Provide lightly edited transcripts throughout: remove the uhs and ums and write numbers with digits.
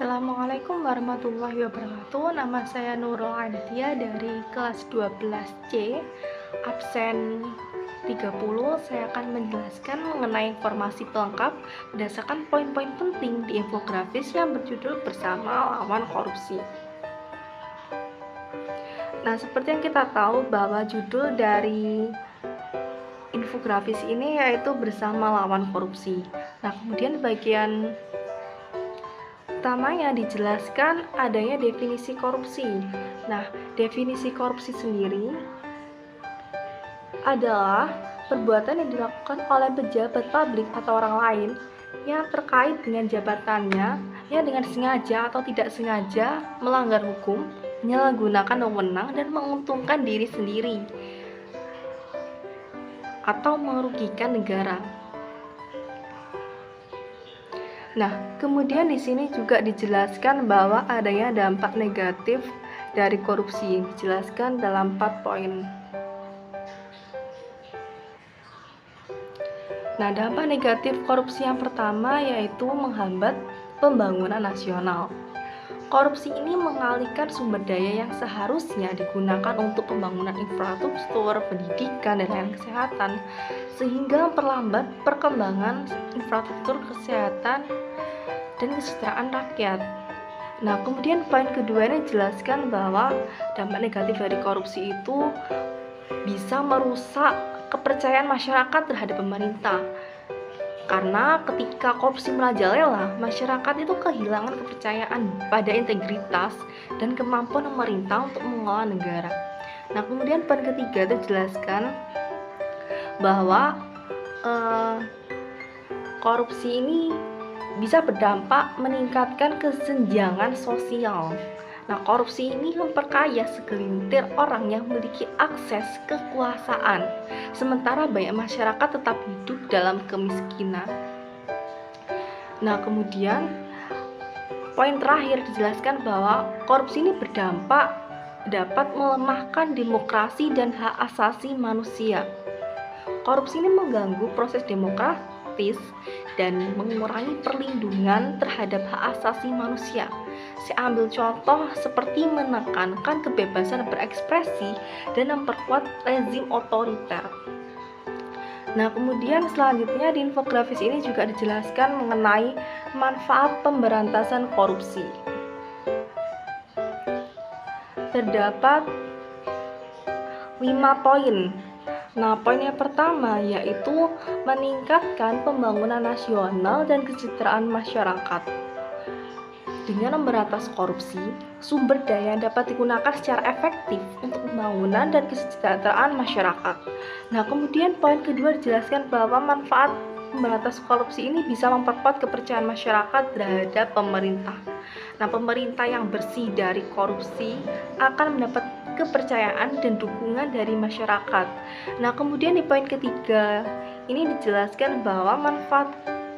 Assalamualaikum warahmatullahi wabarakatuh. Nama saya Nurul Anadia dari kelas 12C, absen 30. Saya akan menjelaskan mengenai informasi pelengkap berdasarkan poin-poin penting di infografis yang berjudul Bersama Lawan Korupsi. Nah, seperti yang kita tahu bahwa judul dari infografis ini yaitu Bersama Lawan Korupsi. Nah, kemudian bagian pertamanya dijelaskan adanya definisi korupsi. Nah, definisi korupsi sendiri adalah perbuatan yang dilakukan oleh pejabat publik atau orang lain yang terkait dengan jabatannya yang dengan sengaja atau tidak sengaja melanggar hukum, menyalahgunakan wewenang dan menguntungkan diri sendiri atau merugikan negara. Nah, kemudian di sini juga dijelaskan bahwa adanya dampak negatif dari korupsi, dijelaskan dalam 4 poin. Nah, dampak negatif korupsi yang pertama yaitu menghambat pembangunan nasional. Korupsi ini mengalihkan sumber daya yang seharusnya digunakan untuk pembangunan infrastruktur, pendidikan, dan layanan kesehatan, sehingga memperlambat perkembangan infrastruktur kesehatan dan kesejahteraan rakyat. Nah, kemudian poin kedua ini dijelaskan bahwa dampak negatif dari korupsi itu bisa merusak kepercayaan masyarakat terhadap pemerintah. Karena ketika korupsi merajalela, masyarakat itu kehilangan kepercayaan pada integritas dan kemampuan pemerintah untuk mengelola negara. Nah, kemudian poin ketiga itu dijelaskan bahwa korupsi ini bisa berdampak meningkatkan kesenjangan sosial. Nah, korupsi ini memperkaya segelintir orang yang memiliki akses kekuasaan, sementara banyak masyarakat tetap hidup dalam kemiskinan. Nah, kemudian poin terakhir dijelaskan bahwa korupsi ini berdampak dapat melemahkan demokrasi dan hak asasi manusia. Korupsi ini mengganggu proses demokratis dan mengurangi perlindungan terhadap hak asasi manusia. Saya ambil contoh seperti menekankan kebebasan berekspresi dan memperkuat rezim otoriter. Nah, kemudian selanjutnya di infografis ini juga dijelaskan mengenai manfaat pemberantasan korupsi. Terdapat 5 poin. Nah, poin yang pertama yaitu meningkatkan pembangunan nasional dan kesejahteraan masyarakat. Dengan memberantas korupsi, sumber daya dapat digunakan secara efektif untuk pembangunan dan kesejahteraan masyarakat. Nah, kemudian poin kedua dijelaskan bahwa manfaat memberantas korupsi ini bisa memperkuat kepercayaan masyarakat terhadap pemerintah. Nah, pemerintah yang bersih dari korupsi akan mendapat kepercayaan dan dukungan dari masyarakat. Nah, kemudian di poin ketiga ini dijelaskan bahwa manfaat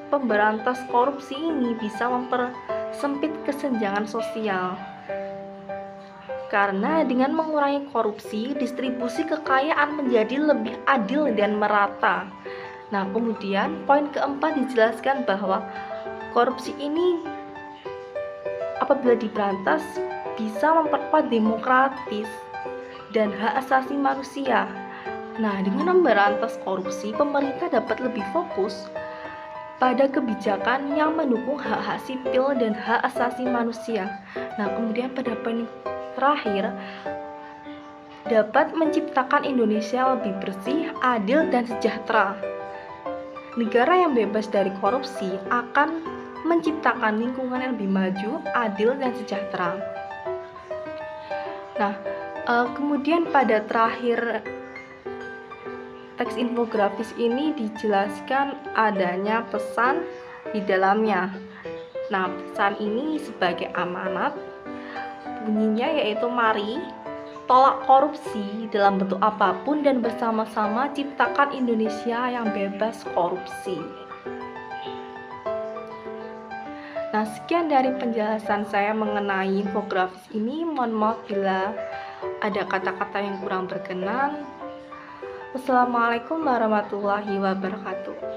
pemberantas korupsi ini bisa mempersempit kesenjangan sosial. Karena dengan mengurangi korupsi, distribusi kekayaan menjadi lebih adil dan merata. Nah, kemudian poin keempat dijelaskan bahwa korupsi ini apabila diberantas bisa memperkuat demokratis dan hak asasi manusia. Nah, dengan memberantas korupsi, pemerintah dapat lebih fokus pada kebijakan yang mendukung hak-hak sipil dan hak asasi manusia. Nah, kemudian pada poin terakhir, dapat menciptakan Indonesia yang lebih bersih, adil, dan sejahtera. Negara yang bebas dari korupsi akan menciptakan lingkungan yang lebih maju, adil, dan sejahtera. Nah, kemudian pada terakhir teks infografis ini dijelaskan adanya pesan di dalamnya. Nah, pesan ini sebagai amanat bunyinya yaitu mari tolak korupsi dalam bentuk apapun dan bersama-sama ciptakan Indonesia yang bebas korupsi. Nah, sekian dari penjelasan saya mengenai infografis ini. Mohon maaf bila ada kata-kata yang kurang berkenan. Wassalamualaikum warahmatullahi wabarakatuh.